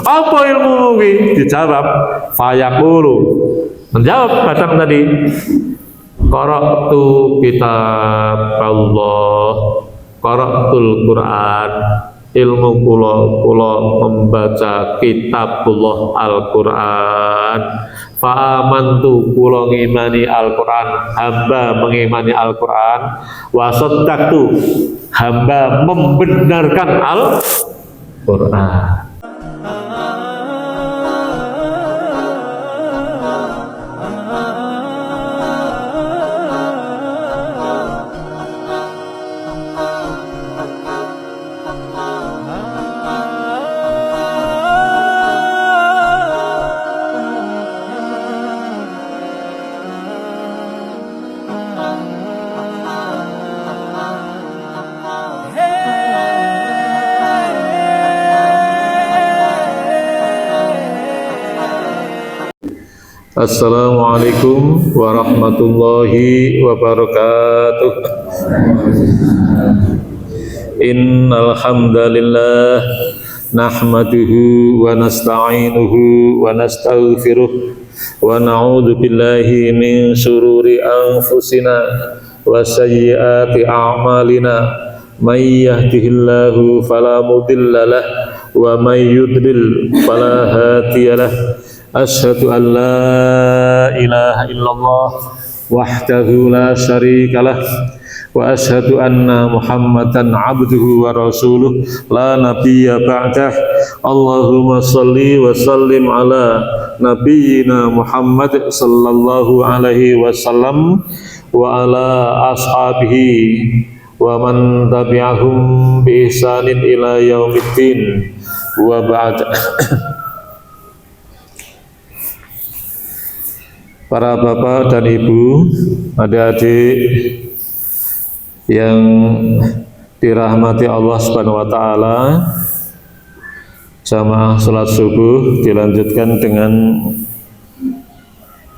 Apa ilmu ini? Dijawab fayaqulu, menjawab batang tadi, qara'tu kitab Allah, qara'tul Quran, ilmu kula membaca kitabullah Al-Quran, fa'amantu kula ngimani Al-Quran, hamba mengimani Al-Quran, wasaddaqtu hamba membenarkan Al-Quran. Assalamualaikum warahmatullahi wabarakatuh. Innal hamdalillah nahmaduhu wa nasta'inuhu wa nastaghfiruh wa na'udzu billahi min shururi anfusina wa sayyiati a'malina. May yahdihillahu fala mudilla lahu wa may yudlil fala hadiya lahu. Asyhadu an la ilaha illallah wahdahu la syarika lah wa asyhadu anna Muhammadan abduhu wa rasuluh la nabiyya ba'dah. Allahumma shalli wa sallim ala nabiyyina Muhammad sallallahu alaihi wasallam wa ala ashabihi wa man tabi'ahum bi ihsanin ila yaumiddin wa ba'd. Para bapak dan ibu, adik-adik yang dirahmati Allah Subhanahu wa taala, jamaah salat subuh dilanjutkan dengan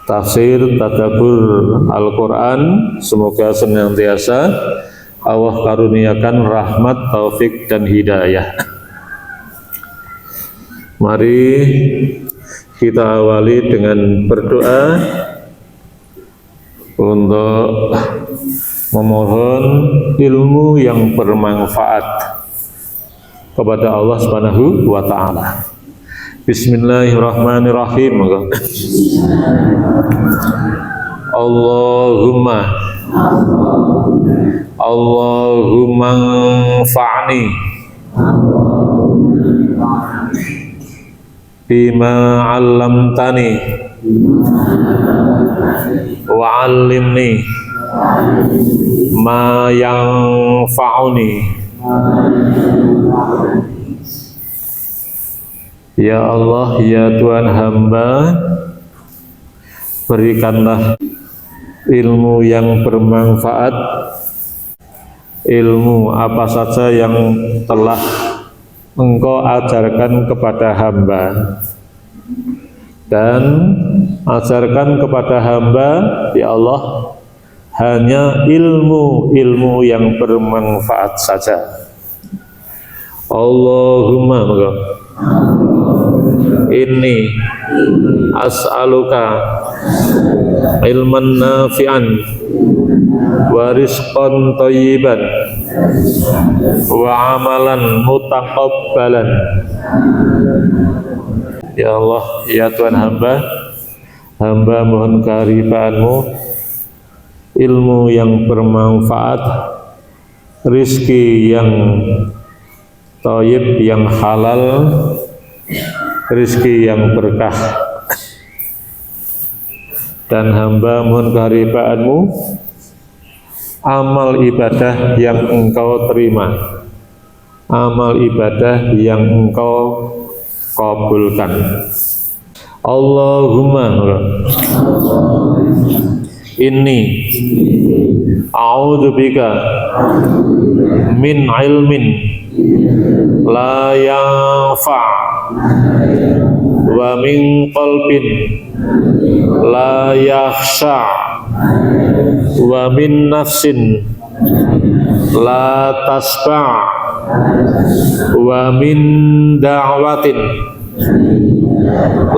tafsir tadabbur Al-Qur'an. Semoga senantiasa Allah karuniakan rahmat, taufik dan hidayah. Mari kita awali dengan berdoa untuk memohon ilmu yang bermanfaat kepada Allah Subhanahu wa taala. Bismillahirrahmanirrahim. Allahumma anfa'ni bima 'allamtani wa 'allimni ma yanfa'uni. Ya Allah, ya Tuhan hamba, berikanlah ilmu yang bermanfaat, ilmu apa saja yang telah Engkau ajarkan kepada hamba, dan ajarkan kepada hamba, ya Allah, hanya ilmu-ilmu yang bermanfaat saja. Allahumma inni as'aluka ilman nafi'an wa rizqan thayyiban wa amalan mutaqabbalan. Ya Allah, ya Tuhan hamba mohon kehadiran-Mu, ilmu yang bermanfaat, rizki yang thayyib, yang halal, rizki yang berkah. Dan hamba mohon kehadiran-Mu, amal ibadah yang Engkau terima, amal ibadah yang Engkau kabulkan. Allahumma inni a'udzubika min ilmin la yanfa' wa min qalbin la yakhsha' wa min nafsin la tasba' wa min da'watin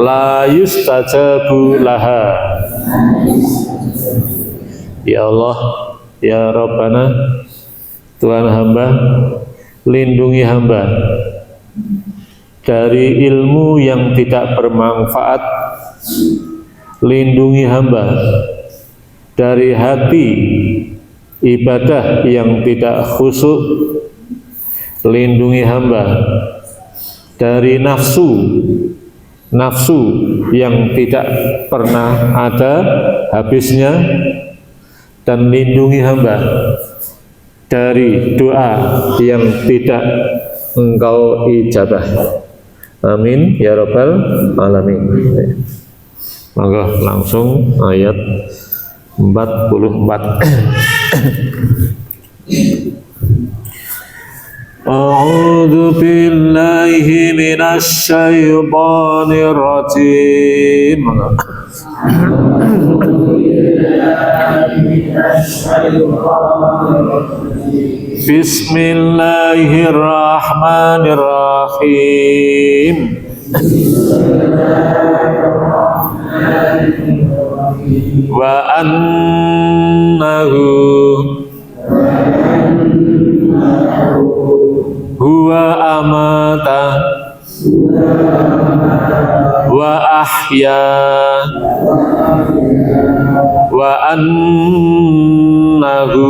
la yustajabu laha. Ya Allah, ya Rabbana, Tuhan hamba, lindungi hamba dari ilmu yang tidak bermanfaat, lindungi hamba dari hati ibadah yang tidak khusyuk, lindungi hamba dari nafsu yang tidak pernah ada habisnya, dan lindungi hamba dari doa yang tidak Engkau ijabah. Amin ya rabbal alamin. Maka langsung ayat 44. A'udzu billahi minasy syaithanir rajim. Bismillahirrahmanirrahim. Wa annahu huwa amata wa ahya wa annahu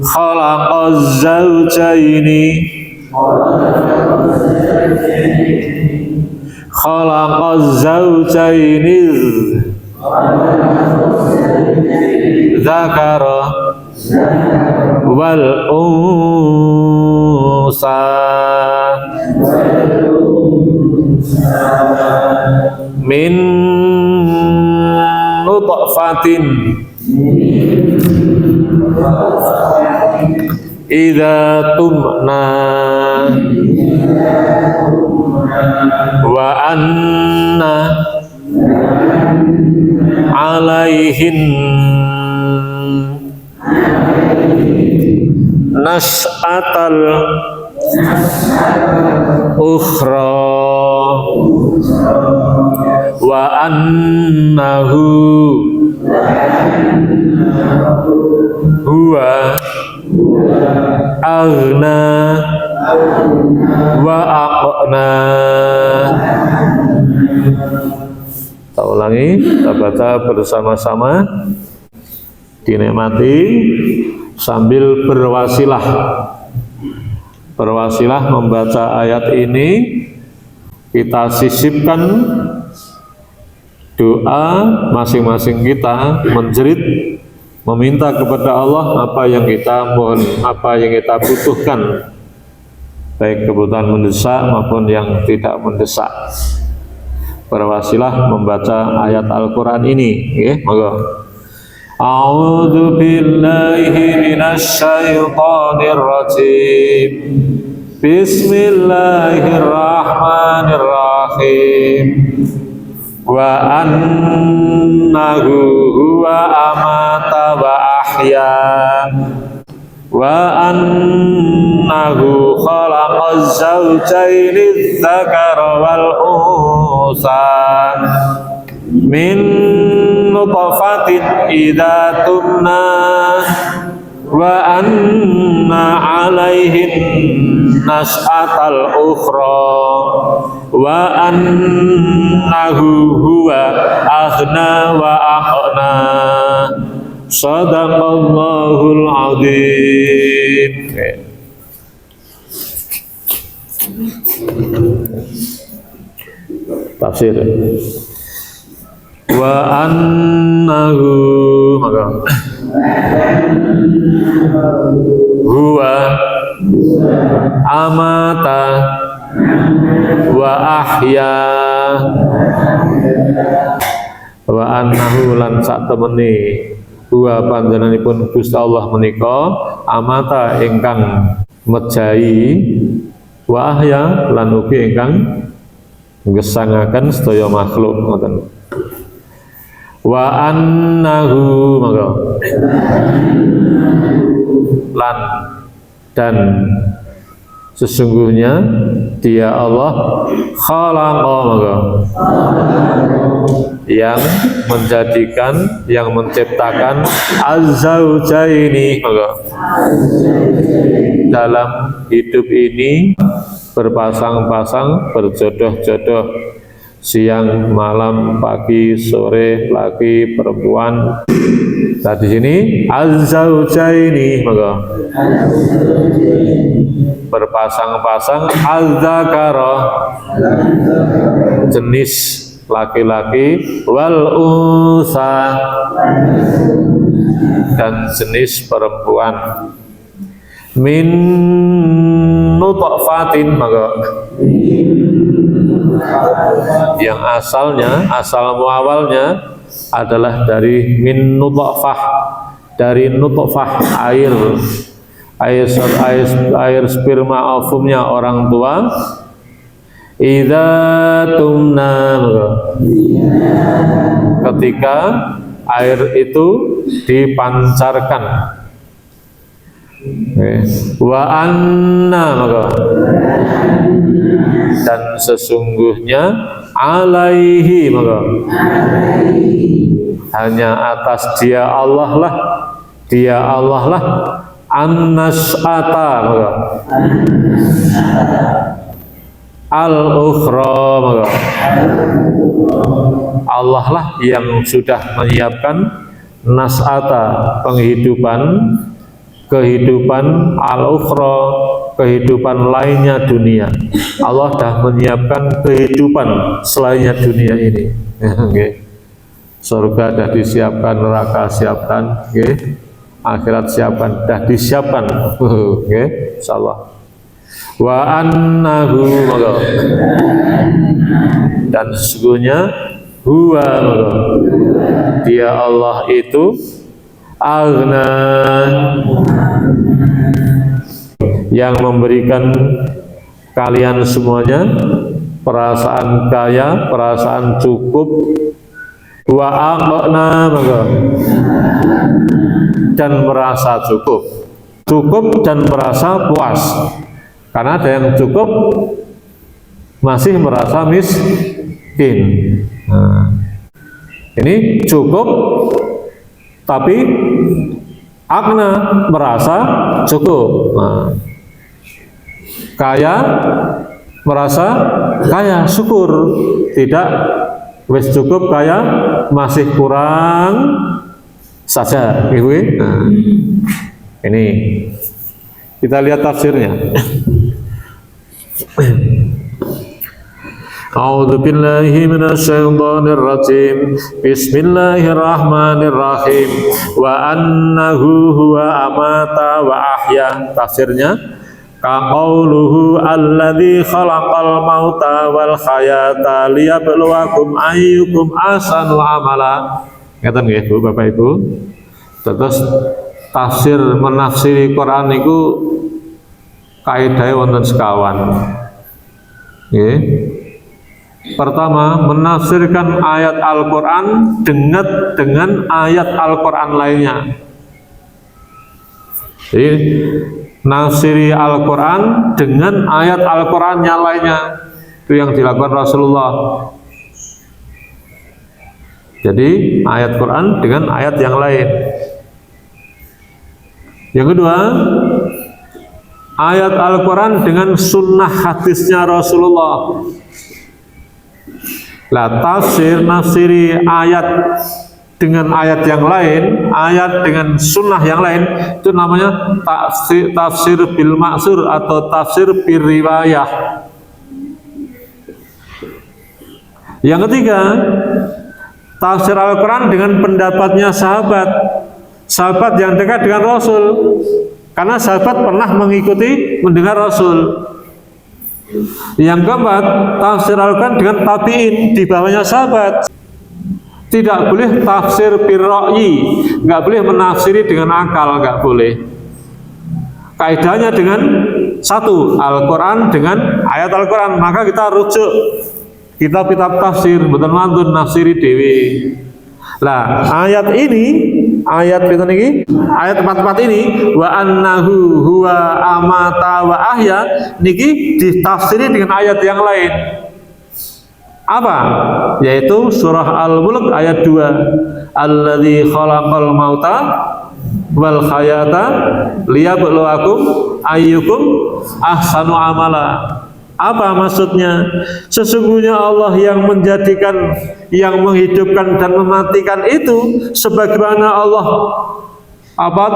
khalaqaz zawjaini dzakara wal unsa min nutfatin idza tumna wa anna alaihin nas'atal ukhra wa annahu huwa aghna wa aqna. Kita ulangi, kita baca bersama-sama, dinikmati sambil berwasilah membaca ayat ini. Kita sisipkan doa masing-masing kita, menjerit, meminta kepada Allah apa yang kita mohon, apa yang kita butuhkan, baik kebutuhan mendesak maupun yang tidak mendesak. Berwasilah membaca ayat Al-Quran ini, monggo. A'udzu billahi minasy syaithanir rajim. Bismillahirrahmanirrahim. Wa annahu huwa amata wa ahya wa annahu khalaqaz zawjaini dzakara wal unsa min nutfatin idza tumna wa anna alaihin nas'atal ukhra wa annahu huwa aghna wa aqna. Shadaqallahul adzim. Tafsir. Wa annahu, maka huwa amata wa ahya wa annahu lan sak temeni huwa panjenenganipun Gusti Allah menika amata ingkang mejahi wa ahya lan ugi ingkang nggesangaken sedaya makhluk ngoten. Wa annahu, maka dan sesungguhnya dia Allah khalaqa, yang menjadikan, yang menciptakan az-zaujaini, dalam hidup ini berpasang-pasang, berjodoh-jodoh, siang, malam, pagi, sore, laki, perempuan. Nah, di sini az-zaujaini, berpasang-pasang, az-zakara, jenis laki-laki, wal unsa, dan jenis perempuan, min nutfatin, yang asalnya, asal muawalnya adalah dari min nutfah, dari nutfah, air sperma ovumnya orang tua. Idza tumna, ketika air itu dipancarkan. Wa anna, dan sesungguhnya alaihi, hanya atas dia Allah lah, an-nas'ata, al-ukhra, Allah lah yang sudah menyiapkan nas'ata, kehidupan al-ukhra, kehidupan lainnya dunia. Allah dah menyiapkan kehidupan selainnya dunia ini. Surga dah disiapkan, neraka siapkan, akhirat siapkan, dah disiapkan. Insyaallah. Wa annahu, dan sesungguhnya huwa, dia Allah itu aghna, yang memberikan kalian semuanya perasaan kaya, perasaan cukup, wa aqna, dan merasa cukup dan merasa puas. Karena ada yang cukup masih merasa miskin. Nah, ini cukup tapi agna, merasa cukup. Nah, kaya, merasa kaya, syukur. Tidak, wis cukup kaya, masih kurang saja. Nah, ini kita lihat tafsirnya. A'udzu billahi minasyaitonir rajim. Bismillahirrahmanirrahim. Wa annahu huwa amata wa ahya. Tafsirnya, kaqauluhu alladzi khalaqal mauta wal hayata liyabluwakum ayyukum ahsanu amala. Ngeten nggih Bu, Bapak Ibu. Terus tafsir menafsiri Quran itu kaidahnya wonten sekawan. Nggih. Pertama, menafsirkan ayat Al-Quran dengan ayat Al-Quran lainnya. Jadi, nafsiri Al-Quran dengan ayat Al-Quran yang lainnya. Itu yang dilakukan Rasulullah. Jadi, ayat Quran dengan ayat yang lain. Yang kedua, ayat Al-Quran dengan sunnah hadisnya Rasulullah. Lah, nafsiri ayat dengan ayat yang lain, ayat dengan sunnah yang lain, itu namanya tafsir bil maksur atau tafsir bil riwayah. Yang ketiga, tafsir Al-Quran dengan pendapatnya sahabat yang dekat dengan Rasul, karena sahabat pernah mendengar Rasul. Yang keempat, tafsir Al-Quran dengan tabi'in, di bawahnya sahabat. Tidak boleh tafsir birra'yi, nggak boleh menafsiri dengan akal, nggak boleh. Kaidahnya dengan satu, Al-Quran dengan ayat Al-Quran, maka kita rujuk kitab-kitab tafsir, betul-betul nafsiri dewi. Nah, ayat ini ayat pinten niki? Ayat 44 ini wa annahu huwa amata wa ahya niki ditafsiri dengan ayat yang lain. Apa? Yaitu surah Al-Mulk ayat 2. Alladzi khalaqal mauta wal hayata liyabluwakum ayyukum ahsanu amala. Apa maksudnya? Sesungguhnya Allah yang menjadikan, yang menghidupkan dan mematikan itu sebagaimana Allah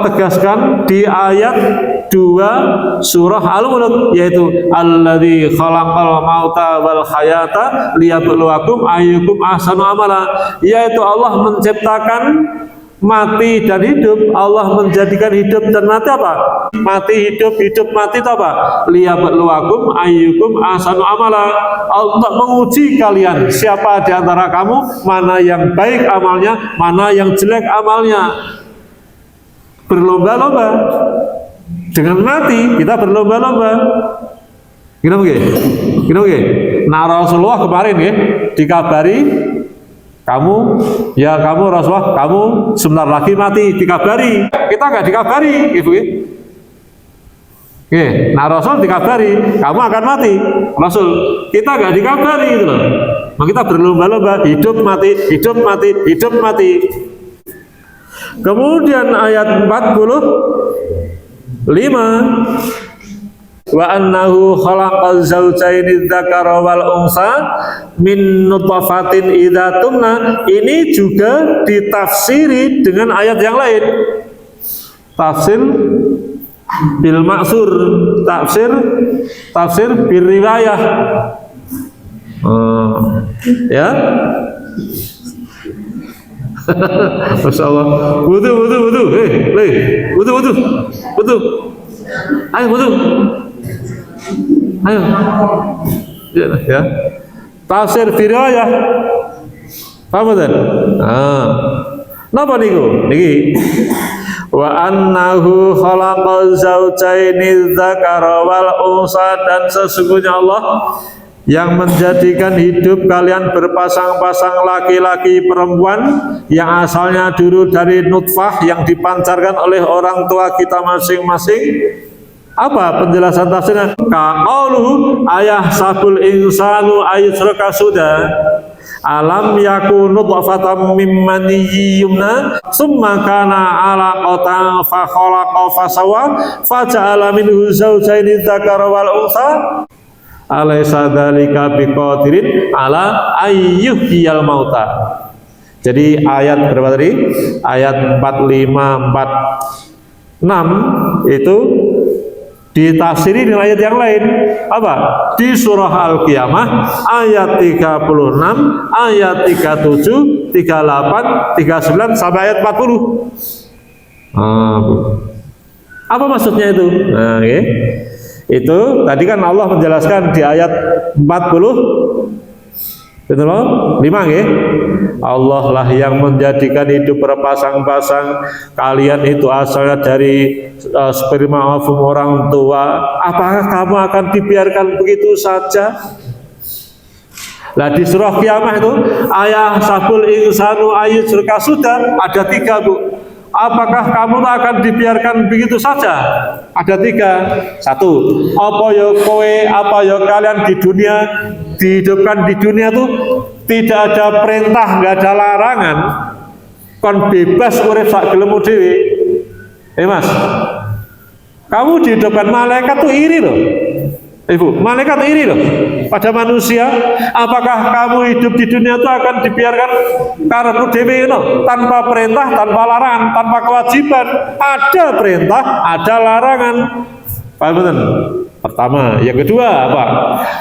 tegaskan di ayat 2 surah Al-Mulk, yaitu alladzi khalaqal mauta wal hayata liyabluwakum ayyukum ahsanu amala, yaitu Allah menciptakan mati dan hidup. Allah menjadikan hidup dan mati apa? Mati hidup, hidup mati itu apa? Liyabluwakum ayyukum ahsanu amala. Allah menguji kalian, siapa di antara kamu mana yang baik amalnya, mana yang jelek amalnya. Berlomba-lomba dengan mati, kita berlomba-lomba. Gimana nggih? Gimana nggih? Nah, Rasulullah kemarin nggih dikabari, kamu Rasulullah, kamu sebentar lagi mati, dikabari. Kita nggak dikabari, gitu ya. Oke, nah Rasul dikabari, kamu akan mati. Rasul, kita nggak dikabari, gitu loh. Maka kita berlomba-lomba, hidup mati, hidup mati, hidup mati. Kemudian ayat 45, wa annahu khalaqal zawjaini dzakara wal unsa min nutfatin idza tumna, ini juga ditafsiri dengan ayat yang lain. Tafsir bil maksur, tafsir bil riwayah. Ya. Masya Allah. Wudu. Wudu. Ayo wudu. Ayo. Ya. Tafsir riwayah. Paham betul? Napa niku? Niki. Wa annahu khalaqal zawjaini dzakara wal unsa, dan sesungguhnya Allah yang menjadikan hidup kalian berpasang-pasang laki-laki perempuan yang asalnya dulu dari nutfah yang dipancarkan oleh orang tua kita masing-masing. Apa penjelasan tafsirnya? Qauluhu ayah sabul insanu ayusraka sudah alam yakunu nutfatan mimman yumna summa kana alaqatan fa khalaqa fa sawa fa ja'ala minhu zawjaini dzakara wal unsa alaysa dzalika biqadirin ala ayyuhiyal mauta. Jadi ayat berapa tadi? Ayat 45 46 itu ditafsiri dengan ayat yang lain. Apa? Di surah Al-Qiyamah ayat 36, ayat 37, 38, 39 sampai ayat 40. Apa maksudnya itu? Nah, okay. Itu tadi kan Allah menjelaskan di ayat 45 ya. Allah lah yang menjadikan hidup berpasang-pasang, kalian itu asalnya dari sperma ovum orang tua. Apakah kamu akan dibiarkan begitu saja? Nah, di surah Qiyamah itu ayah sabul insanu ayyusraka sudah ada 3, Bu. Apakah kamu akan dibiarkan begitu saja? Ada 3. 1, apa ya kalian di dunia, dihidupkan di dunia tuh tidak ada perintah, nggak ada larangan, kon bebas urip sak gelemu dhewe. Mas, kamu dihidupkan, malaikat tuh iri loh. Ibu, malaikat iri loh pada manusia. Apakah kamu hidup di dunia itu akan dibiarkan karena dewe no, tanpa perintah, tanpa larangan, tanpa kewajiban? Ada perintah, ada larangan. Paham betul? Pertama, yang kedua apa?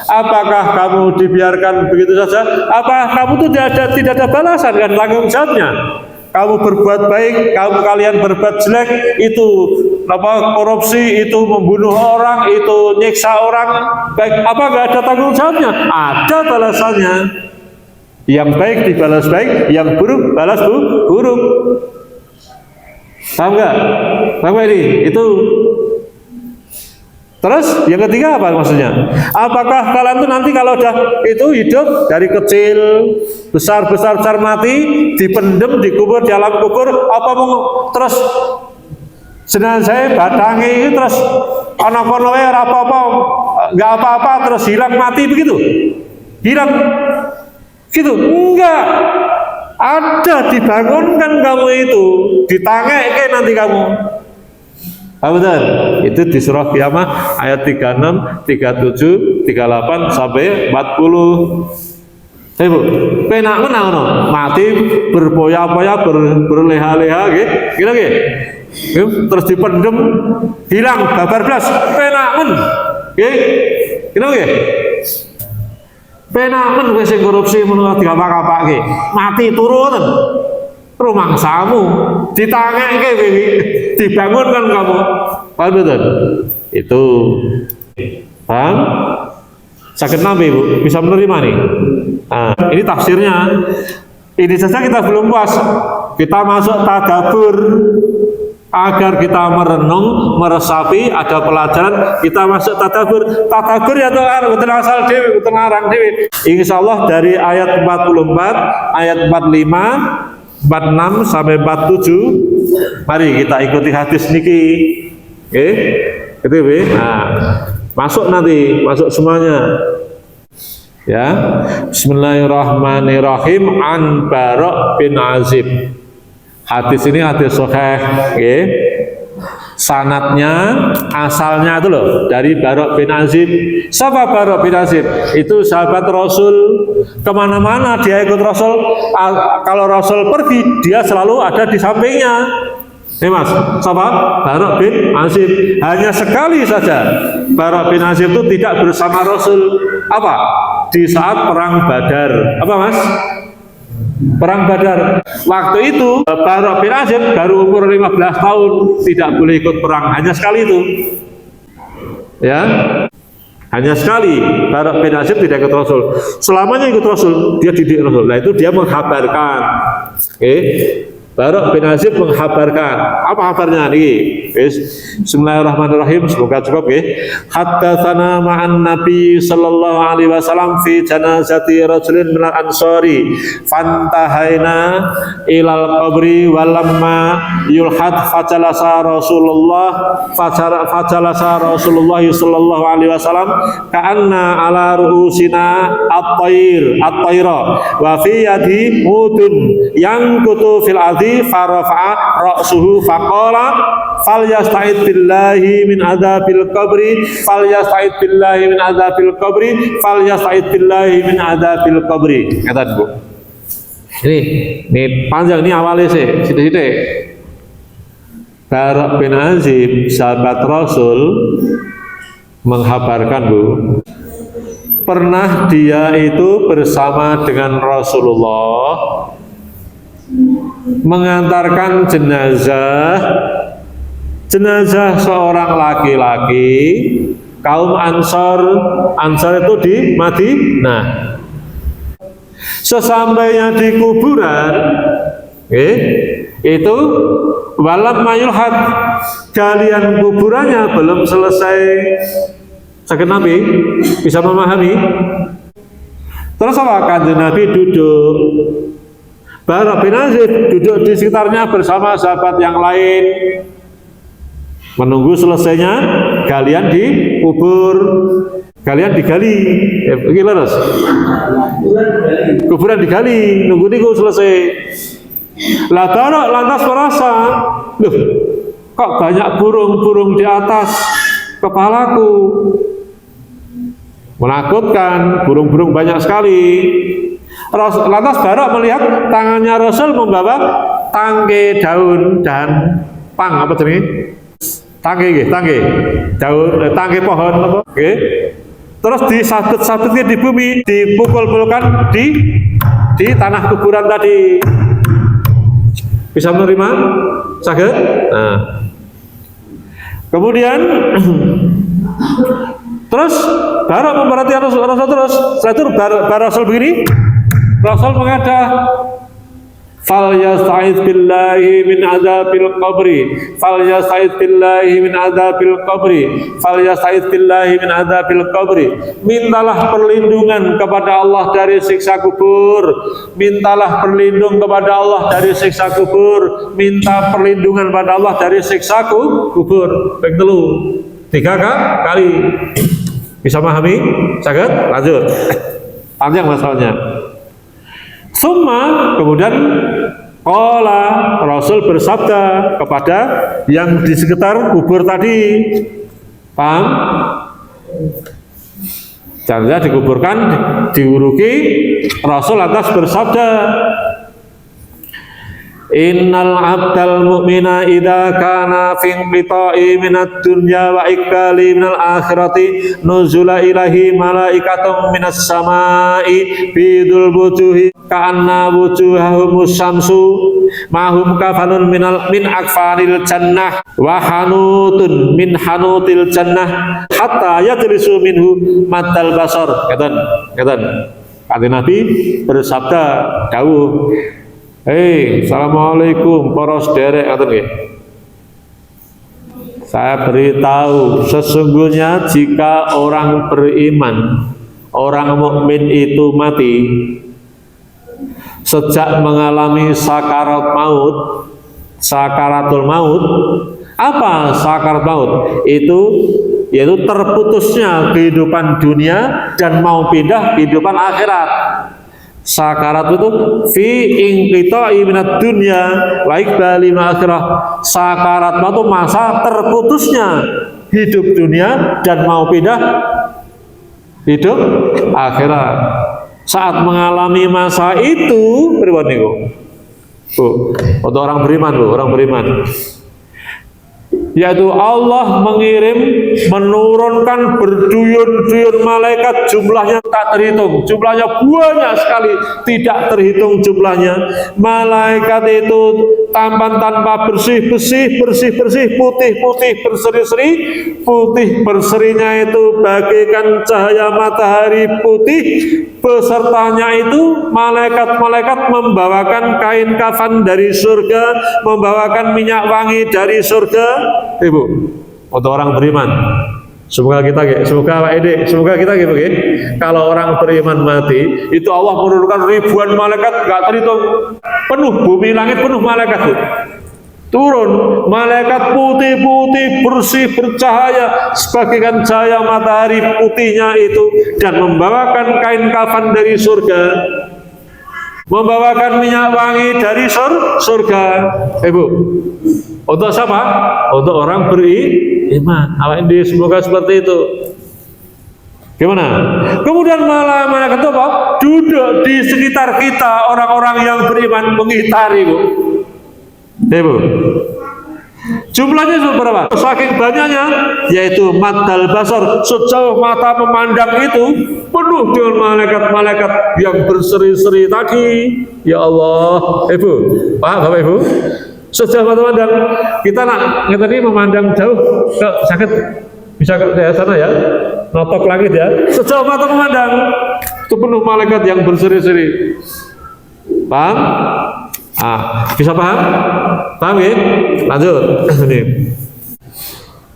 Apakah kamu dibiarkan begitu saja? Apakah kamu tuh tidak ada balasan dan tanggung jawabnya? Kamu berbuat baik, kalian berbuat jelek, itu korupsi, itu membunuh orang, itu nyiksa orang, baik apa nggak ada tanggung jawabnya? Ada balasannya. Yang baik dibalas baik, yang buruk balas buruk. Paham nggak? Paham ini? Itu Terus yang ketiga apa maksudnya? Apakah kalian tuh nanti kalau udah itu hidup dari kecil besar mati dipendem dikubur di alam kubur, apa mau terus jenazah badangi terus anak kono ora apa-apa nggak apa-apa terus hilang mati begitu? Hilang gitu? Enggak. Ada dibangunkan kamu itu, ditangeke nanti kamu. Betul. Itu di surah Qiyamah ayat 36, 37, 38 sampai 40. Bu, penak menang no. Mati berpoya-poya, berleha-leha nggih. Kira nggih. Terus dipendem, hilang babar blas, penak men. Nggih. Kira nggih. Penak men wis sing korupsi menurut digapak-gapake. Mati turun. Rumangsamu ditangeke dibangunkan kamu. Paham betul? Itu paham? Sakit nabi Bu, bisa menerima nih. Nah, ini tafsirnya. Ini saja kita belum puas. Kita masuk tadabbur agar kita merenung, meresapi, ada pelajaran, kita masuk tadabbur. Tadabbur ya Tuhan, betul asal dewi, betul ngarang dewi. Insyaallah dari ayat 44, ayat 45, 46 sampai 47. Mari kita ikuti hadis niki. Oke. Itu ya. Nah, masuk nanti, masuk semuanya. Ya. Bismillahirrahmanirrahim an Bara' bin Azib. Hadis ini hadis sahih, nggih. Sanadnya asalnya itu loh dari Bara' bin Azib. Siapa Bara' bin Azib? Itu sahabat Rasul, kemana-mana dia ikut Rasul. Kalau Rasul pergi dia selalu ada di sampingnya. Mas, siapa? Bara' bin Azib. Hanya sekali saja Bara' bin Azib itu tidak bersama Rasul. Apa? Di saat perang Badar. Apa Mas? Perang Badar. Waktu itu Bara' bin Azib baru umur 15 tahun, tidak boleh ikut perang, hanya sekali itu. Ya. Hanya sekali Bara' bin Azib tidak ikut Rasul. Selamanya ikut Rasul, dia didik Rasul. Nah itu dia menghabarkan. Oke. Bara' bin Azib menghabarkan. Apa kabarnya nih? Bismillahirrahmanirrahim. Semoga cukup ya. Haddatsana ma'an Nabi sallallahu alaihi wasallam fi janazati rajulin minal ansari fantahaina ilal qabri walamma yulhad fajalasa Rasulullah sallallahu alaihi wasallam ka'anna ala ru'usina at-tayra wa fi yadi mudun yankutu fil adhi farafa'a ra'suhu faqala falyasta'id billahi min adzabil qabri falyasta'id billahi min adzabil qabri falyasta'id billahi min adzabil qabri. Kata Bu. Ini panjang, ini awalnya sih, situ-situ. Bara' bin Azib sahabat Rasul menghabarkan Bu, pernah dia itu bersama dengan Rasulullah mengantarkan jenazah seorang laki-laki kaum Ansor itu di Madinah. Sesampainya di kuburan, itu walam mayulhad, galian kuburannya belum selesai. Sakit Nabi bisa memahami. Terus apa? Kanjeng Nabi duduk, Bara' bin Azib duduk di sekitarnya bersama sahabat yang lain, menunggu selesainya galian dikubur, galian digali, terus kuburan digali, nunggu niku selesai. Lah Bara' lantas merasa, loh, kok banyak burung-burung di atas kepalaku, menakutkan, burung-burung banyak sekali. Lantas Bara' melihat tangannya Rasul membawa tangkai daun dan pang, apa jenenge? Tangkai daun, tangkai pohon apa? Terus disabet-sabetnya di bumi, dipukul-pukulkan di tanah kuburan tadi. Bisa menerima? Sakit? Nah. Kemudian terus Bara' memperhatikan Rasul terus. Setelah itu Bara' Rasul begini, Rasul mengadah, falyasta'idz billahi min adzabil qabri, falyasta'idz billahi min adzabil qabri, falyasta'idz billahi min adzabil qabri. Mintalah perlindungan kepada Allah dari siksa kubur, mintalah perlindungan kepada Allah dari siksa kubur, minta perlindungan pada Allah dari siksa kubur. Ping 3 kali. Bisa memahami? Sangat? Lanjut. Panjang masalahnya. Summa, kemudian qala, Rasul bersabda kepada yang di sekitar kubur tadi. Paham? Jangan dikuburkan, diuruki, Rasul lantas bersabda, innal abdal mu'mina idza kana fi inqita'i minad dunya wa ikbali minal akhirati nuzula ilahi malaikatun minas samai bidul wujuhi ka'anna wujuhahum syamsu mahum kafanun min akfanil jannah wa hanutun min hanutil jannah hatta yajlisu minhu maddal basar. Kata Kanjeng Nabi bersabda dawuh, assalamualaikum para sederek, saya beritahu sesungguhnya jika orang beriman, orang mukmin itu mati sejak mengalami sakaratul maut. Apa sakarat maut? Yaitu terputusnya kehidupan dunia dan mau pindah kehidupan akhirat. Sakarat itu fi inqita'i minad dunya wa iqbali min akhirah. Sakarat itu masa terputusnya hidup dunia dan mau pindah hidup akhirat. Saat mengalami masa itu, pripun niku? Untuk orang beriman, orang beriman. Yaitu Allah menurunkan berduyun-duyun malaikat, jumlahnya tak terhitung, jumlahnya banyak sekali, tidak terhitung jumlahnya. Malaikat itu tampan tanpa bersih, putih berseri-seri. Putih berserinya itu bagaikan cahaya matahari putih. Besertanya itu malaikat-malaikat membawakan kain kafan dari surga, membawakan minyak wangi dari surga. Ibu, untuk orang beriman, semoga kita gitu. Kalau orang beriman mati, itu Allah menurunkan ribuan malaikat, nggak terhitung, penuh bumi langit penuh malaikat itu. Turun malaikat putih bersih bercahaya sebagaikan cahaya matahari putihnya itu, dan membawakan kain kafan dari surga, membawakan minyak wangi dari surga. Ibu, untuk siapa? Untuk orang beriman. Awak ini semoga seperti itu. Gimana? Kemudian malah malaikat itu apa? Duduk di sekitar kita, orang-orang yang beriman mengitari, Bu. Ibu, jumlahnya berapa? Saking banyaknya, yaitu maddal basar, sejauh mata memandang itu penuh dengan malaikat-malaikat yang berseri-seri tadi. Ya Allah, Ibu, paham Bapak Ibu? Sejauh mata memandang, kita tadi memandang jauh ke sakit, bisa ke sana ya, notok langit ya. Sejauh mata memandang itu penuh malaikat yang berseri-seri. Paham? Bisa paham? Paham ya? Lanjut.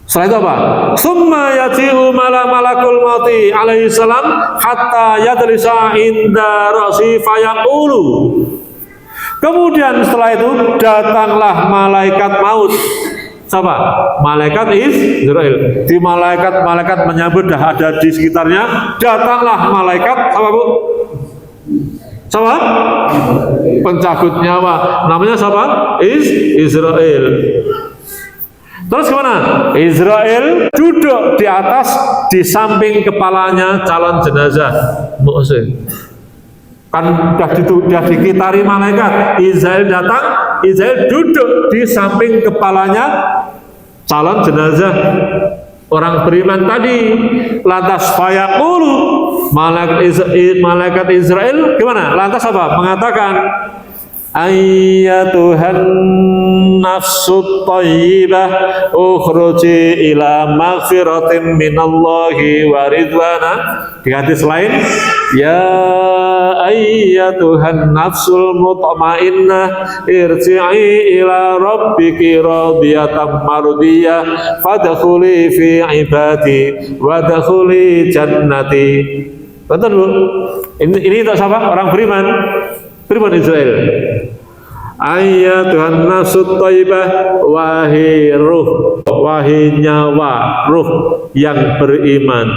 Setelah itu apa? Summa yaji'u malakul mauti alaihi salam hatta yadrisa inda ra'si fayaqulu. Kemudian setelah itu datanglah malaikat maut. Siapa? Malaikat Israel. Di malaikat menyambut dah ada di sekitarnya. Datanglah malaikat apa, Bu? Siapa? Pencabut nyawa. Namanya siapa? Israel. Terus kemana? Israel duduk di atas, di samping kepalanya calon jenazah Mu'min. Kan sudah dikitari malaikat. Israel datang, Israel duduk di samping kepalanya calon jenazah orang beriman tadi. Lantas fayaqulu, malaikat Israel gimana? Lantas apa? Mengatakan, ayyatuhan nafsut thayyibah ukhruji ila maghfiratin minallahi wa ridwana. Di hadis lain, ya ayyatuhan nafsul mutmainnah irji'i ila rabbiki radiyatan mardiyah fadkhuli fi ibadi wadkhuli jannati. Betul Bu? Ini untuk siapa? Orang beriman. Beriman Israel. Ayyatuhan nafsut thayyibah, wahai ruh, wahai nyawa, ruh yang beriman,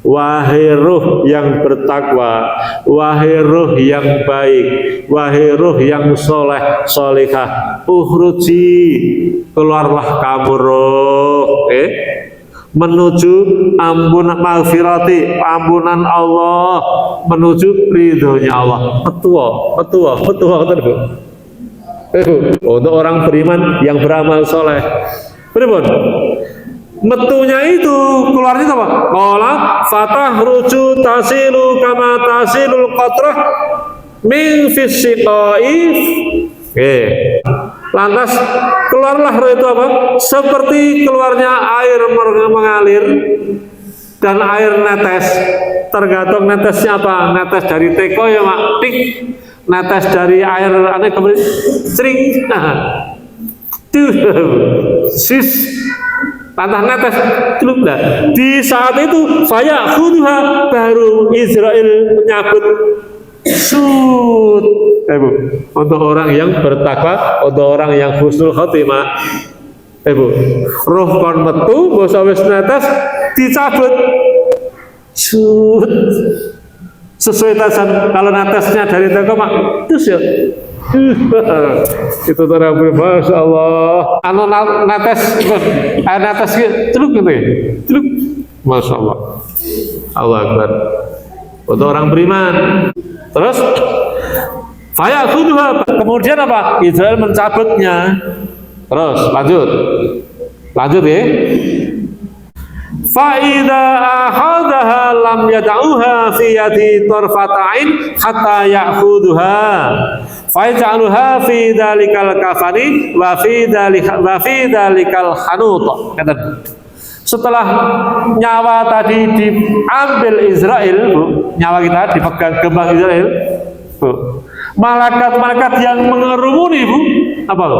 wahai ruh yang bertakwa, wahai ruh yang baik, wahai ruh yang soleh, solehah, ukhruji, keluarlah kamu ruh, menuju ampunan maghfirati, ampunan Allah, menuju ridhonya Allah. Petua, betul. Untuk orang beriman yang beramal soleh. Beribun. Metunya itu keluarnya apa? Qala fatah ruju tasilu kama tasilul qatrah min fisiqai. Lantas keluarlah roh itu apa? Seperti keluarnya air mengalir dan air netes. Tergantung netesnya apa? Netes dari teko ya mak, tik. Netes dari air aneh kemudian sering sis pantah netes celuk. Di saat itu saya khudha baru Israel menyabut sud. Bu, untuk orang yang bertakwa, untuk orang yang husnul khotimah. Bu, roh kon metu basa wis netes dicabut sud. Sesuai tesan, kalau netesnya dari teko mak terus ya itu terang Masya Allah anu netes air netes celuk gitu ya celuk Masya Allah. Allah Akbar. Untuk orang beriman. Terus faya khudhuha, kemudian apa? Israel mencabutnya. Terus lanjut ya. Fa'idha ahadaha lam yada'uha fi yadi tarfata'in hatta ya'khudhuha fa'ija'aluha fi dhalikal kafani wa fi dhalikal khanut. Setelah nyawa tadi diambil Israel, Bu, nyawa kita dipegang gembang Israel, Bu, malaikat-malaikat yang mengerumuni, Bu, apa Bu?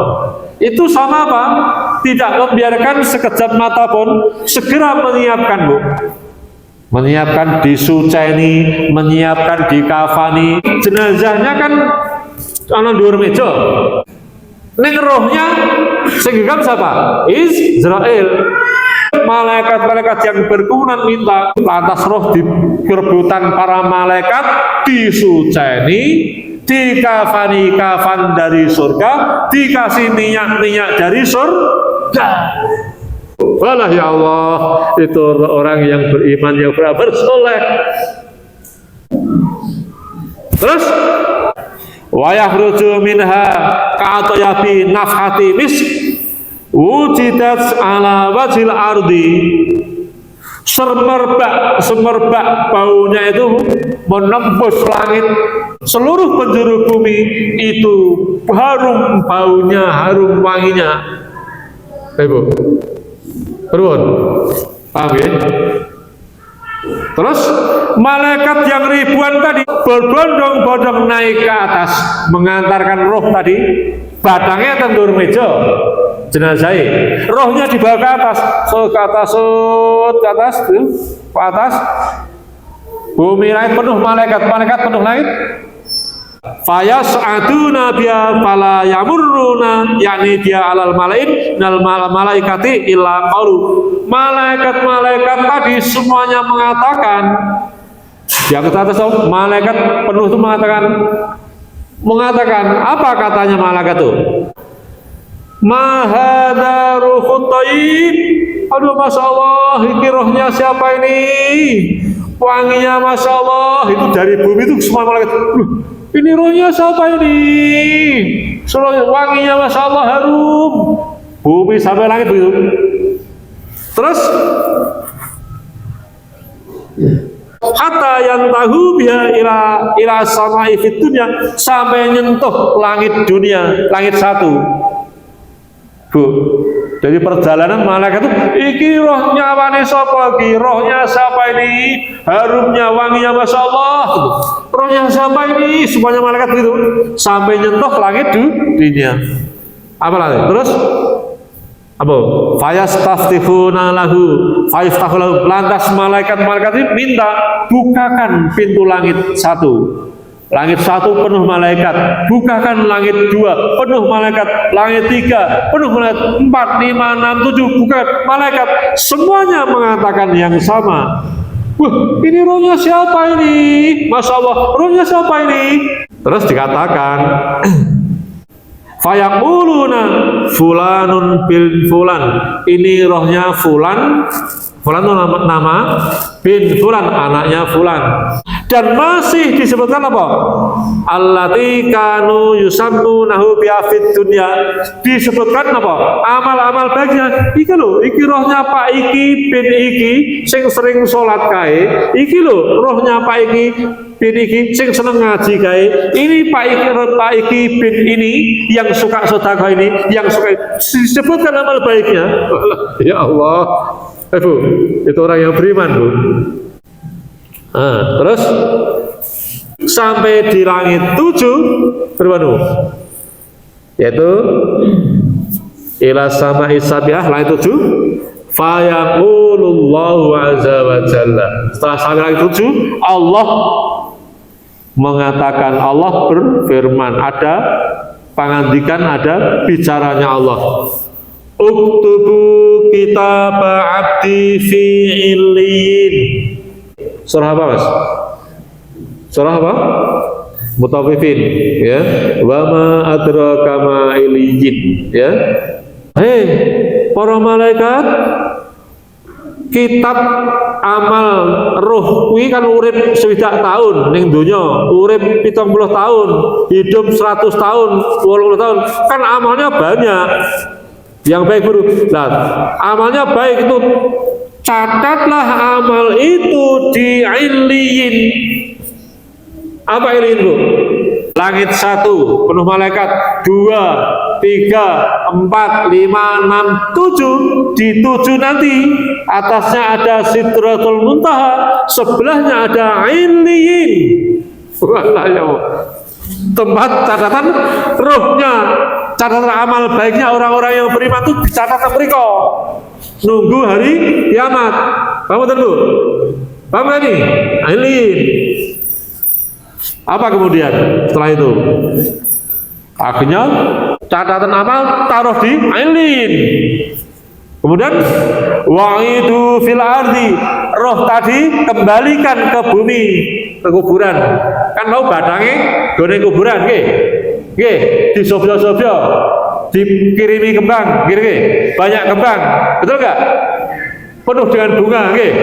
Itu sama apa? Tidak membiarkan sekejap mata pun, segera menyiapkan, Bu. Menyiapkan disuceni, menyiapkan dikafani. Jenazahnya kan ana dhuwur meja. Ning rohnya sehingga siapa? Israel. Malaikat-malaikat yang berkenan minta, lantas roh di kerebutan para malaikat disuceni, dikafani kafan dari surga, dikasih minyak dari surga. Walah ya Allah, itu orang yang beriman yang bersoleh. Terus wayahruju minha ka'atayabi nafhati misk wujidat ala wajil ardi. Semerbak baunya itu menembus langit, seluruh penjuru bumi itu harum baunya, harum wanginya. Ibu, beruan, paham ya? Terus malaikat yang ribuan tadi berbondong-bondong naik ke atas mengantarkan roh tadi, batangnya tendur meja jenazah, rohnya dibawa ke atas, ke atas, bumi langit penuh malaikat penuh langit. Fayas'aduna biya fala yamurruna, yakni dia alal malain nal malaikati illa qalu. Malaikat-malaikat tadi semuanya mengatakan, yang ke atas malaikat penuh itu mengatakan apa katanya malaikat itu? Mahada ruhut thayyib. Aduh Masya Allah, ini rohnya siapa ini? Wanginya Masya Allah, itu dari bumi itu semua malaikat. Ini rohnya siapa ini? Wanginya Masya Allah harum. Bumi sampai langit begitu. Terus hatta yantahu biha ila samai fid dunya, sampai nyentuh langit dunia, langit satu. Bu, dari perjalanan malaikat itu, iki roh nyawane sapa iki? Rohnya siapa ini? Harumnya, wanginya, masya Allah. Rohnya siapa ini? Semuanya malaikat gitu, sampai nyentuh langit dunia. Apa lagi? Terus apa? Fayastaftihuna lahu, fayaftahu lahu. Lantas malaikat itu minta, bukakan pintu langit satu. Langit satu penuh malaikat, bukakan langit dua, penuh malaikat, langit tiga, penuh malaikat, 4, 5, 6, 7, bukan malaikat. Semuanya mengatakan yang sama. Wah, ini rohnya siapa ini? Masya Allah, rohnya siapa ini? Terus dikatakan, fayaquluna fulanun bil fulan. Ini rohnya fulan. Fulan itu nama, bin fulan anaknya fulan. Dan masih disebutkan apa? Allati kanu yusammunahu bi'afid dunya. Disebutkan apa? Amal-amal baiknya. Iki lho, iki rohnya Pak Iki bin Iki sing sering sholat kae. Iki lho, rohnya Pak Iki bin Iki sing seneng ngaji kae. Ini Pak Iki bin ini yang suka sedekah ini, yang suka disebutkan amal baiknya. Ya Allah. Bu, itu orang yang beriman, Bu. Nah, terus sampai di langit 7 berbanu, yaitu ila sama isabiah langit 7. Fayaqulullahu azza wa jalla. Setelah sampai langit 7, Allah mengatakan, Allah berfirman, ada pangandikan, ada bicaranya Allah. Uktubu kitab abdi fi illiyin. Surah apa, Mas? Surah apa? Mutaffifin, ya. Wa ma adraka ma illiyin, ya. Hei, para malaikat, kitab amal roh kuwi kan urip 1 tahun ning donya, urip 70 tahun, hidup 100 tahun, 80 tahun. Kan amalnya banyak. Yang baik guru, nah, amalnya baik itu, catatlah amal itu di illiyin. Apa illiyin, Bu? Langit 1 penuh malaikat, 2, 3, 4, 5, 6, 7. Di 7 nanti atasnya ada Sidratul Muntaha, sebelahnya ada illiyin. Wallah ya Allah. Tempat catatan rohnya, catatan amal baiknya orang-orang yang beriman itu dicatat mereka nunggu hari kiamat. Paham betul, Bu? Paham gak nih? Illiyin. Apa kemudian setelah itu? Akhirnya catatan amal taruh di illiyin. Kemudian wa'idu fil ardi, roh tadi kembalikan ke bumi, ke kuburan. Kan mau badange gone kuburan nggih. Nggih, disobyo-sobyo, dikirimi kembang, nggih. Banyak kembang. Betul enggak? Penuh dengan bunga, nggih.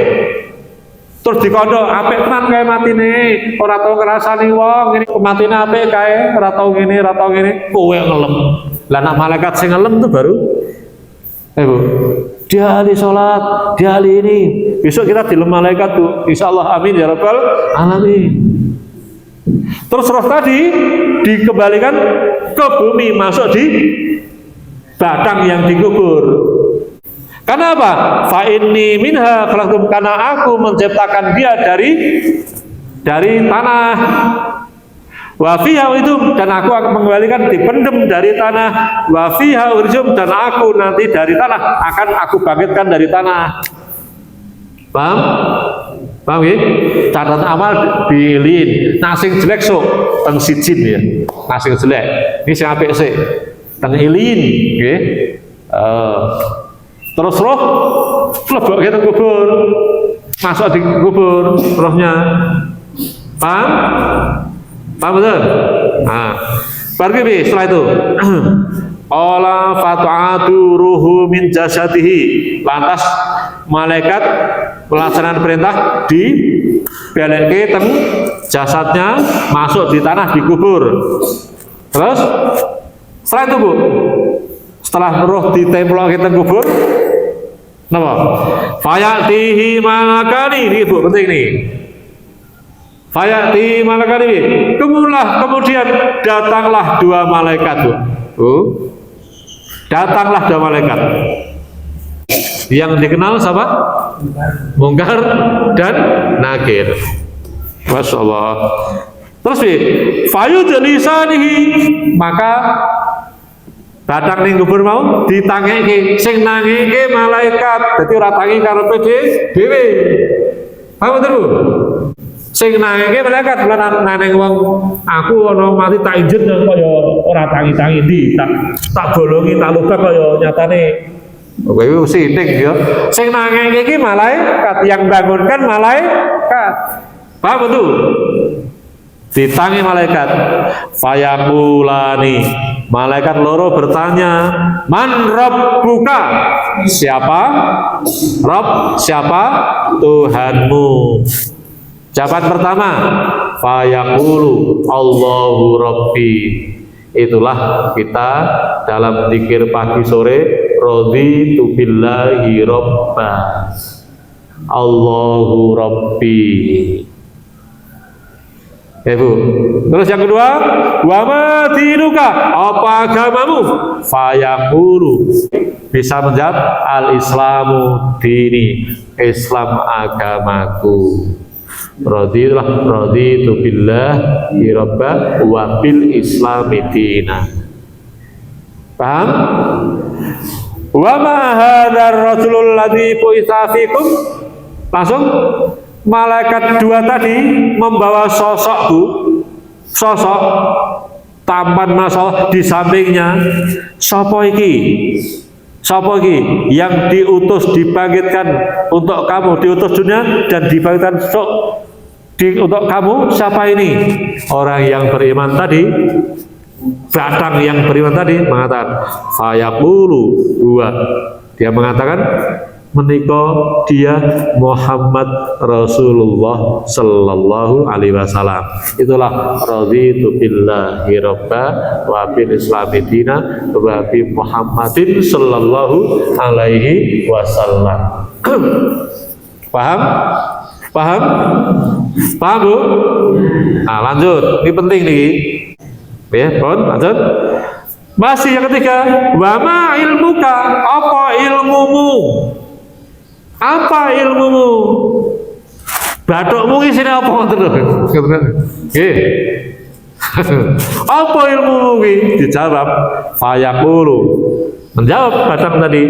Terus dikondo, apik tenan kae matine, ora tau ngrasani wong, ini matine apik kae, ora tau ngene, ora tau ngene, kowe ngelem. Lah nek malaikat sing ngelem tuh baru Bu, dia ahli sholat, dia ahli ini. Besok kita di malaikat, Bu. Insya Allah, amin ya rabbal alamin. Terus roh tadi dikembalikan ke bumi, masuk di badang yang dikubur. Karena apa? Fa inni minha khalaqtum, karena aku menciptakan dia dari tanah. Wa fiha itu, dan aku akan mengembalikan dipendem dari tanah. Wa fiha urjum, dan aku nanti dari tanah akan aku bangkitkan dari tanah. Paham? Paham ya? Catatan amal bilin. Nasing jelek sok teng sijin ya. Nasing jelek. Ini sing apik sik. Teng ilin, nggih. Terus roh mlebokke teng kubur. Masuk di kubur rohnya. Paham? Paham betul? Nah, pergi setelah itu. Ola fatu'adu ruhu min jasadihi. Lantas malaikat melaksanakan perintah di belekke teng jasadnya, masuk di tanah, dikubur. Terus setelah itu, Bu, setelah roh ditemplokke teng kubur, napa? Fayatihi malakani, ini Bu, penting nih. Fayati malaikat ini. Kemudian datanglah dua malaikat. Datanglah dua malaikat. Yang dikenal siapa? Mungkar dan Nakir. Masya Allah. Terus fayujlisanihi, maka datang ning kubur mau ditangeki, sing nangeki malaikat. Dadi ora tangi karepe dhewe. Paham terus? Sing nangeki malaikat nang wong aku ana mati tak injen kaya ora tangi-tangi ndi, tak bolongi tak lubak kaya nyatane. Kowe sitik ya. Sing nangeki iki malaikat, yang bangunkan malaikat. Paham betul? Ditangi malaikat. Fayaqulani, malaikat loro bertanya, man rabbuka? Siapa? Rabb, siapa? Tuhanmu. Jawaban pertama, fayaqulu Allahu Rabbi. Itulah kita dalam zikir pagi sore, raditu billahi rabba, Allahu Rabbi. Bu. Terus yang kedua, wa ma dinuka? Apa agamamu? Fayaqulu, bisa menjawab al-islamu dini, Islam agamaku. Raditu billahi rabba wa bil islami dina. Paham? Wa ma hadzal rajulul ladzi bu'itsa fikum? Langsung malaikat dua tadi membawa sosok tampan masalah di sampingnya. Sapa iki? Sapa iki yang diutus dibangkitkan untuk kamu, diutus dunia dan dibangkitkan untuk kamu? Siapa ini? Orang yang beriman tadi, batang yang beriman tadi mengatakan fayaqulu huwa. Dia mengatakan menika dia Muhammad Rasulullah sallallahu alaihi wasallam. Itulah raditu billahi rabba wa bil islami dina wa bi Muhammadin sallallahu alaihi wasallam. Paham? Paham? Paham, Bu? Nah, lanjut. Ini penting nih. Ya, pun lanjut. Masih yang ketiga, wa ma ilmuka? Apa ilmumu? Apa ilmumu? Bathukmu isine apa terus? Nggih. Apa ilmumu iki? Dijawab fayaqulu. Menjawab batang tadi.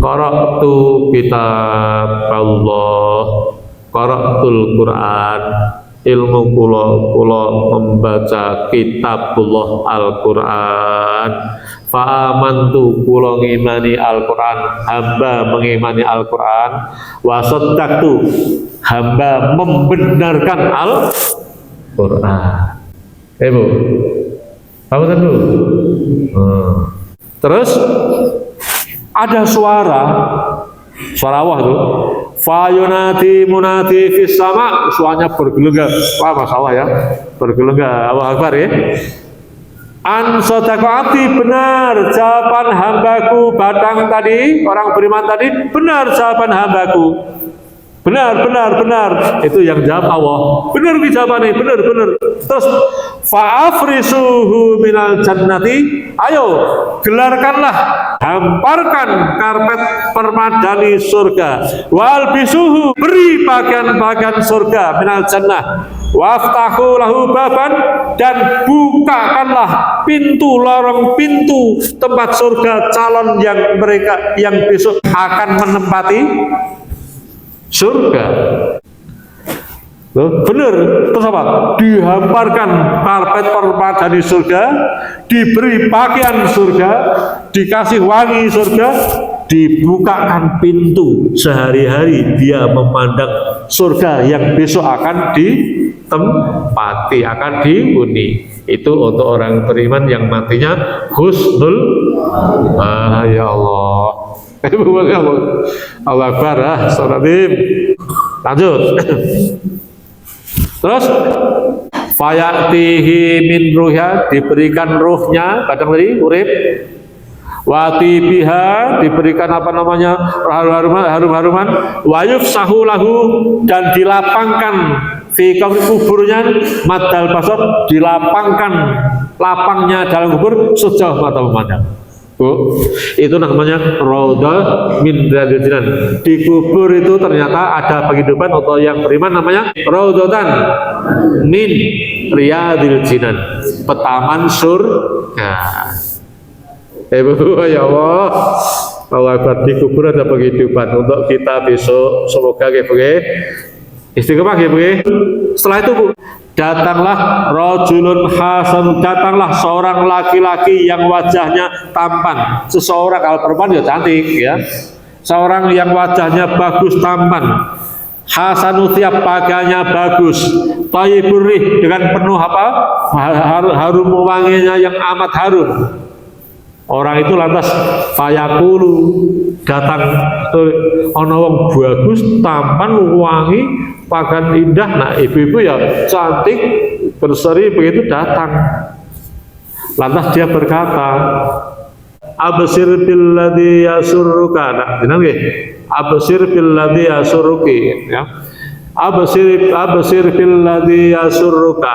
Qara'tu kitab Allah, qara'tul Quran. Ilmu kula membaca kitabullah Al-Quran. Fa'amantu, kula ngimani Al-Quran, hamba mengimani Al-Quran. Wa saddaqtu, hamba membenarkan Al-Quran. Bu, apa dulu? Terus ada suara Allah itu. Fayunati munati fis sama, suaranya bergelenggam. Wah, masalah ya, bergelenggam. Allahu Akbar ya. An sodaqati, benar jawaban hambaku. Batang tadi, orang beriman tadi, benar jawaban hambaku. Benar. Itu yang jawab Allah. Benar jawabannya, benar. Terus fa'afrisuhu minal jannati. Ayo, gelarkanlah, hamparkan karpet permadani surga. Walbisuhu, beri bagian-bagian surga minal jannah. Waftahu lahu baban, dan bukakanlah pintu, lorong pintu tempat surga calon yang mereka yang besok akan menempati surga. Benar, terus apa? Dihamparkan karpet permadani surga, diberi pakaian surga, dikasih wangi surga, dibukakan pintu. Sehari-hari dia memandang surga yang besok akan ditempati, akan dihuni. Itu untuk orang beriman yang matinya husnul. Ya Allah. Allah Akbar. Lanjut. Terus fayatihi min ruhya, diberikan ruhnya, kadang tadi urip. Wati biha, diberikan apa namanya, harum-haruman. Wayuf sahu lahu, dan dilapangkan fi qabri, kuburnya madal basar, dilapangkan lapangnya dalam kubur sejauh mata memandang. Bu, itu namanya raudhah min riyadil jinan. Di kubur itu ternyata ada penghidupan, atau yang beriman namanya raudhatan min riyadil jinan, petaman surga. Bu, ya Allah, Allah Akbar, di kubur ada penghidupan untuk kita besok. Semoga istiqomah ya Bu. Setelah itu Bu, datanglah rajulun hasan, datanglah seorang laki-laki yang wajahnya tampan. Seseorang, kalau perempuan ya cantik ya, seorang yang wajahnya bagus, tampan. Hasanu, tiap pakaiannya bagus, thayyibur rih, dengan penuh apa? Harum wanginya yang amat harum. Orang itu lantas fayaqulu, datang ana wong bagus, tampan, wangi, pakaian indah. Nah, ibu-ibu ya cantik, berseri begitu datang. Lantas dia berkata, absir billadzi yasurruka. Nah, jeneng nggih. Absir billadzi yasurruki ya. Absir billadzi yasurruka.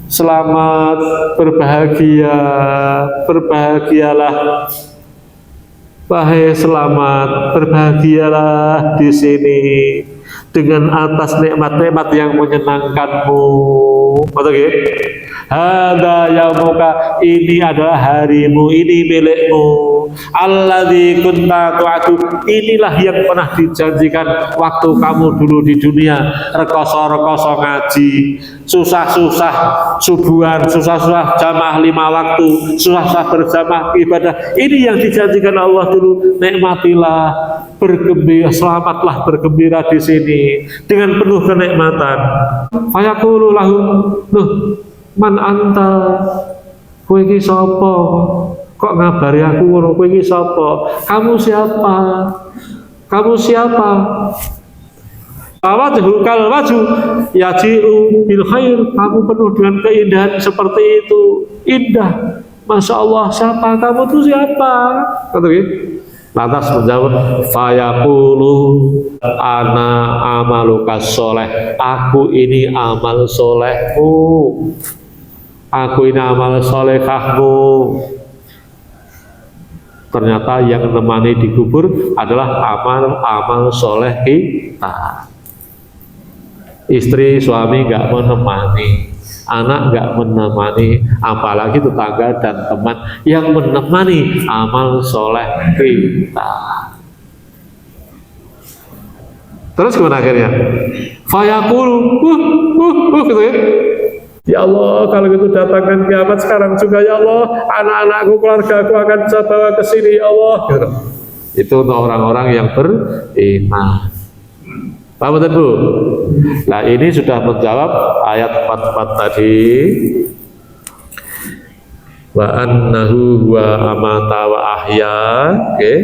Selamat, berbahagia, berbahagialah, wahai selamat, berbahagialah di sini dengan atas nikmat-nikmat yang menyenangkanmu. Betul ya? Hada yaumuka, ini adalah harimu, ini milikmu. Alladzi kunta tu'adu, inilah yang pernah dijanjikan waktu kamu dulu di dunia. Rekoso-rekoso ngaji, susah-susah subuhan, susah-susah jamaah 5 waktu, susah-susah berjamaah ibadah. Ini yang dijanjikan Allah dulu. Nikmatilah, bergembira, selamatlah, bergembira di sini dengan penuh kenikmatan. Fayaqulu lahu, loh, man anta, kowe iki sapa? Kok ngabari aku ngono? Kowe iki sapa? Kamu siapa? Kamu siapa? Wajhu kal wajhu yaji'u bil khair, kamu penuh dengan keindahan seperti itu, indah. Masya Allah, siapa kamu tuh siapa? Kata gitu. Lantas menjawab, fayaqulu ana amaluka soleh, aku ini amal solehmu, aku ini amal solehahmu. Ternyata yang menemani di kubur adalah amal soleh kita. Istri, suami nggak menemani, anak nggak menemani, apalagi tetangga dan teman yang menemani amal soleh kita. Terus gimana akhirnya? Fayaqulu, gitu ya. Ya Allah, kalau gitu datangkan kiamat sekarang juga ya Allah, anak-anakku, keluargaku akan bisa bawa ke sini ya Allah. Gitu. Itu untuk orang-orang yang beriman. Paham betul Bu? Nah, ini sudah menjawab ayat 44 tadi. Wa annahu wa amata wa ahya. Oke.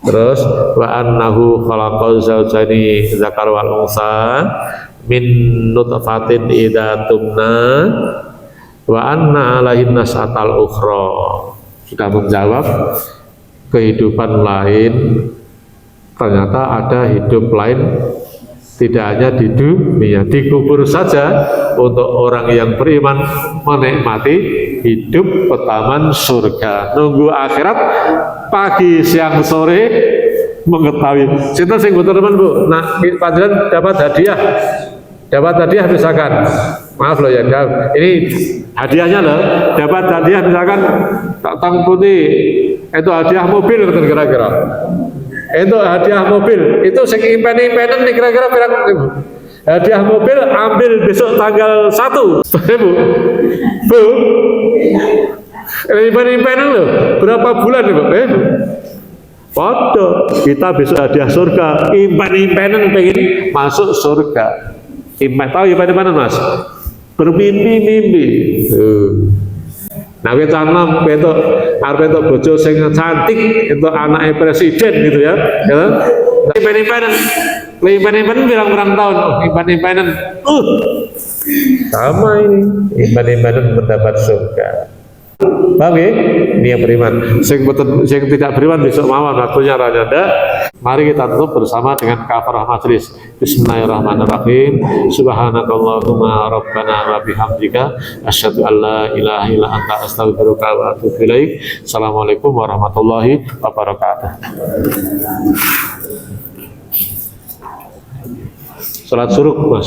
Terus wa annahu khalaqal zawjaini dzakar wal unsa min nutfatin idza tumna wa anna alaihin nasatal ukhra. Sudah menjawab kehidupan lain. Ternyata ada hidup lain, tidak hanya di dunia, di kubur saja. Untuk orang yang beriman menikmati hidup petaman surga, nunggu akhirat pagi siang sore mengetahui. Cinta sing teman Bu, nah panjenengan dapat hadiah misalkan, maaf loh ya, ini hadiahnya loh, dapat hadiah misalkan tang putih, itu hadiah mobil kira-kira. Itu hadiah mobil, itu sing impen-impenan nih kira-kira berapa? Hadiah mobil ambil besok tanggal 1. Bu, impen-impenan loh, berapa bulan nih Bu? Foto, kita besok hadiah surga, impen-impenan pengen masuk surga. Tahu impen-impenan Mas? Bermimpi-mimpi. Nah, kita nom itu arep entuk bojo sing cantik, itu anaknya presiden gitu ya. Ya. Impen-impenan pirang-pirang tahun, impen-impenan. Sama ini, impen-impenan mendapat surga. Paham ya? Ini yang beriman. Sing tidak beriman besok mawon waktunya rada. Mari kita tutup bersama dengan kafarah majelis. Bismillahirrahmanirrahim. Subhanakallahumma rabbana wa bihamdika asyhadu an la ilaha illa anta astaghfiruka wa atubu ilaik. Assalamualaikum warahmatullahi wabarakatuh. Salat suruh, Mas.